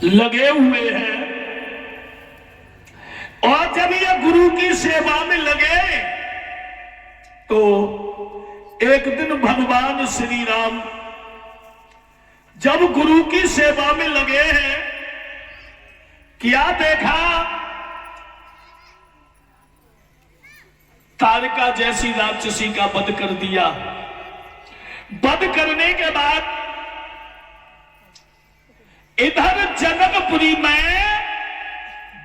लगे हुए हैं। और जब ये गुरु की सेवा में लगे तो एक दिन भगवान श्री राम जब गुरु की सेवा में लगे हैं, क्या देखा? तारका जैसी राक्षसी का वध कर दिया। वध करने के बाद इधर जनकपुरी में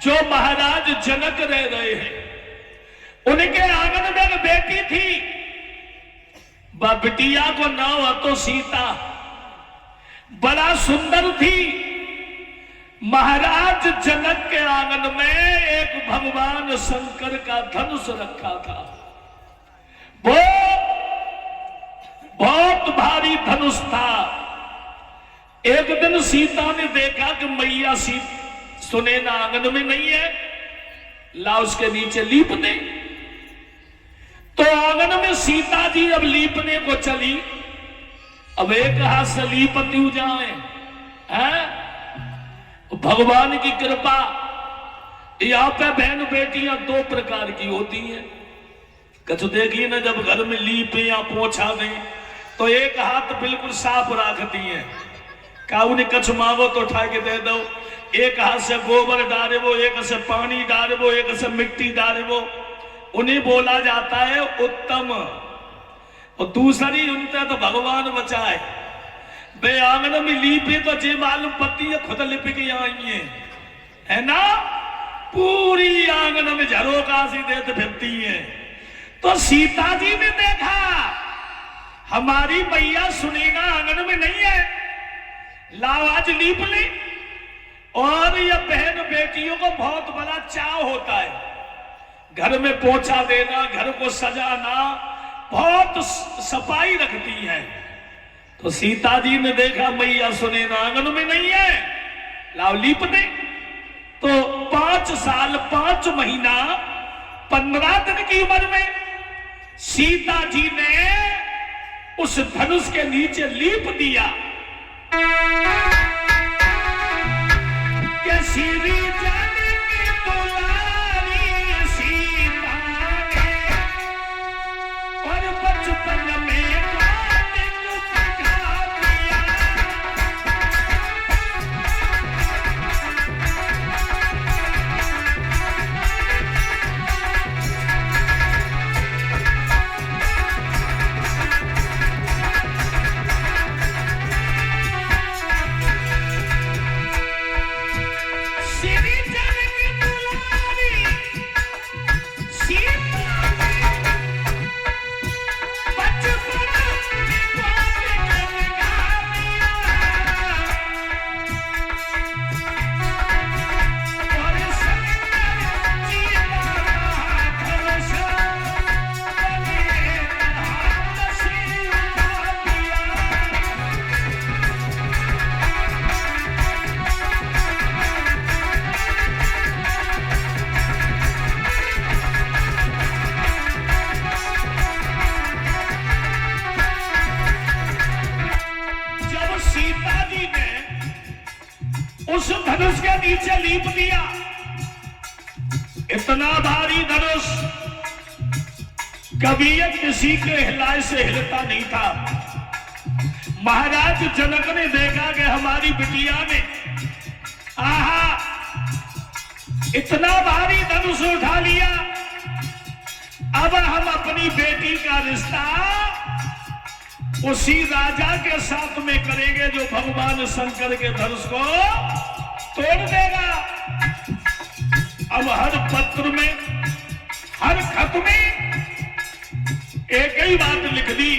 जो महाराज जनक रह रहे हैं, उनके आंगन में एक बेटी थी। वह बिटिया को नाम तो सीता, बड़ा सुंदर थी। महाराज जनक के आंगन में एक भगवान शंकर का धनुष रखा था। वो बहुत भारी धनुष था। एक दिन सीता ने देखा कि मैया सुनैना आंगन में नहीं है, ला उसके नीचे लीप दे। तो आंगन में सीता जी अब लीपने को चली। अब एक हाथ से लीपती हो जाए हैं? भगवान की कृपा। यहां पे बहन बेटियां दो प्रकार की होती हैं। कछ देखिए ना, जब घर में लीपे या पोछा दें तो एक हाथ बिल्कुल साफ रखती हैं। का उन्हें कछ मांगो तो उठा के दे दो। एक हाथ से गोबर डाले वो, एक से पानी डाले वो, एक से मिट्टी डाले वो। उन्हें बोला जाता है उत्तम। और दूसरी उनसे तो भगवान बचाए। बे आंगन में लीपे तो जे मालूम पत्ती है खुद लिप के आई है ना। पूरी आंगन में झरोका सी देते फिरती है। तो सीता जी ने देखा हमारी मैया सुनैना आंगन में नहीं है, लाओ आज लीप ले। और ये बहन बेटियों को बहुत बड़ा चाव होता है, घर में पोछा देना, घर को सजाना, बहुत सफाई रखती है। तो सीता जी ने देखा मैया सुनैना आंगन में नहीं है, लाओ लीप दे। तो 5 साल 5 महीना 15 दिन की उम्र में सीता जी ने उस धनुष के नीचे लीप दिया कि श्री जानकी दुलारी सीता ने और बचपन में उस धनुष के नीचे लीप दिया। इतना भारी धनुष कभी किसी के हिलाए से हिलता नहीं था। महाराज जनक ने देखा कि हमारी बिटिया ने आहा इतना भारी धनुष उठा लिया, अब हम अपनी बेटी का रिश्ता उसी राजा के साथ में करेंगे जो भगवान शंकर के धनुष को तोड़ देगा। अब हर पत्र में, हर खत में एक ही बात लिख दी,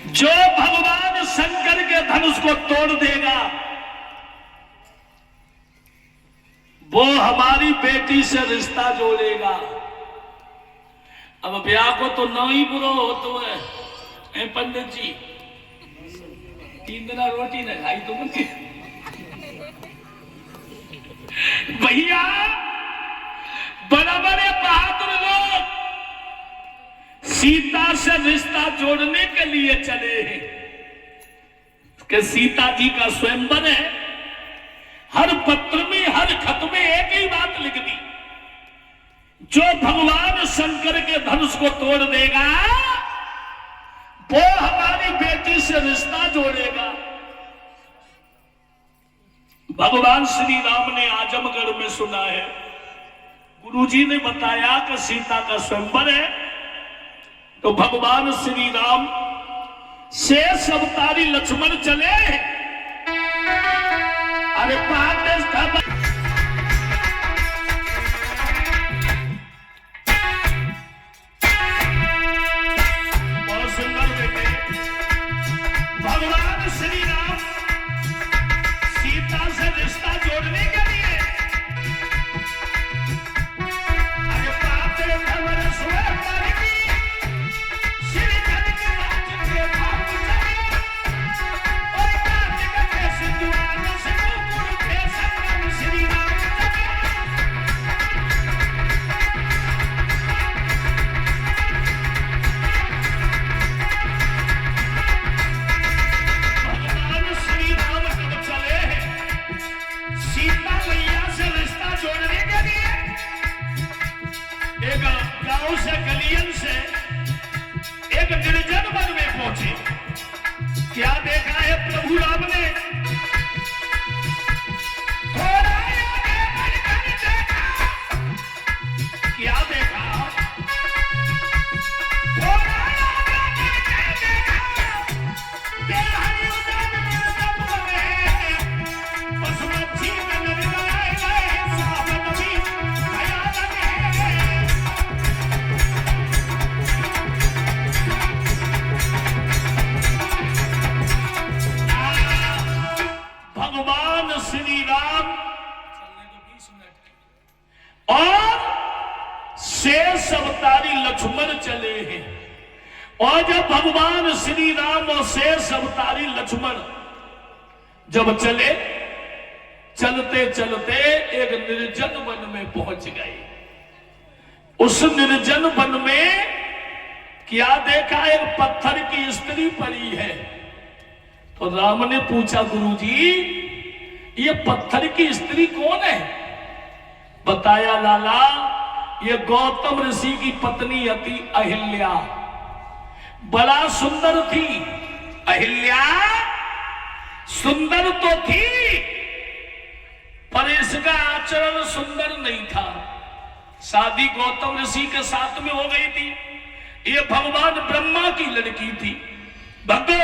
जो भगवान शंकर के धनुष को तोड़ देगा वो हमारी बेटी से रिश्ता जोड़ेगा। अब ब्याह को तो न ही बुरो हो तो है पंडित जी, 3 दिन रोटी न खाई तो मुझे भैया बड़े बड़े बहादुर लोग सीता से रिश्ता जोड़ने के लिए चले हैं कि सीता जी का स्वयंवर है। हर पत्र में हर खत में एक ही बात लिख दी, जो भगवान शंकर के धनुष को तोड़ देगा वो हमारी बेटी से रिश्ता जोड़ेगा। भगवान श्री राम ने आजमगढ़ में सुना है, गुरुजी ने बताया कि सीता का स्वयंवर है, तो भगवान श्री राम शेष अवतारी लक्ष्मण चले। अरे बहुत सुंदर बेटे, भगवान श्री राम सीता से रिश्ता जोड़ने के लिए अरे पाते खबर स्वयं श्री धन के राज के भाव चले और कार्तिक के सिंधुआन से मुकुर के संगम श्री राम चले। भगवान श्री राम जब चले सीता मैया से रिश्ता जोड़ने के लिए एक गांव से गलियन से एक निर्जन वन में पहुंचे। क्या देखा है प्रभु राम ने? थोड़ा आगे बढ़कर देखा। क्या देखा? थोड़ा आगे बढ़कर देखा। देहाई उदान निर्जन वन में पशुपक्षी में निर्मलाए गए सावन भी भयानक है। भगवान श्री राम और शेष अवतारी लक्ष्मण चले हैं। और जब भगवान श्री राम और शेष अवतारी लक्ष्मण जब चले, चलते चलते एक निर्जन वन में पहुंच गए। उस निर्जन वन में क्या देखा? एक पत्थर की स्त्री पड़ी है। तो राम ने पूछा, गुरुजी ये पत्थर की स्त्री कौन है? बताया, लाला ये गौतम ऋषि की पत्नी अति अहिल्या, बड़ा सुंदर थी। अहिल्या सुंदर तो थी पर इसका आचरण सुंदर नहीं था। शादी गौतम ऋषि के साथ में हो गई थी। ये भगवान ब्रह्मा की लड़की थी। भक्तो,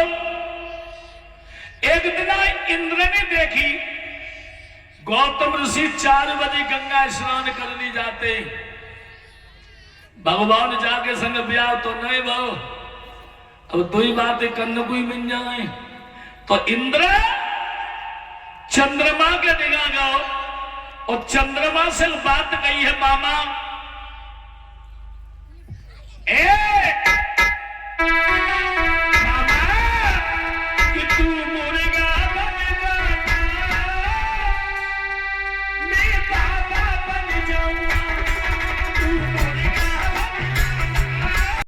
एक दिन इंद्र ने देखी गौतम ऋषि 4 बजे गंगा स्नान करने जाते, भगवान जाके संग ब्याह तो नहीं भाव, अब 2 ही बातें करने को ही मिल जाए। तो इंद्र चंद्रमा के निगाह गो और चंद्रमा से बात कही है, मामा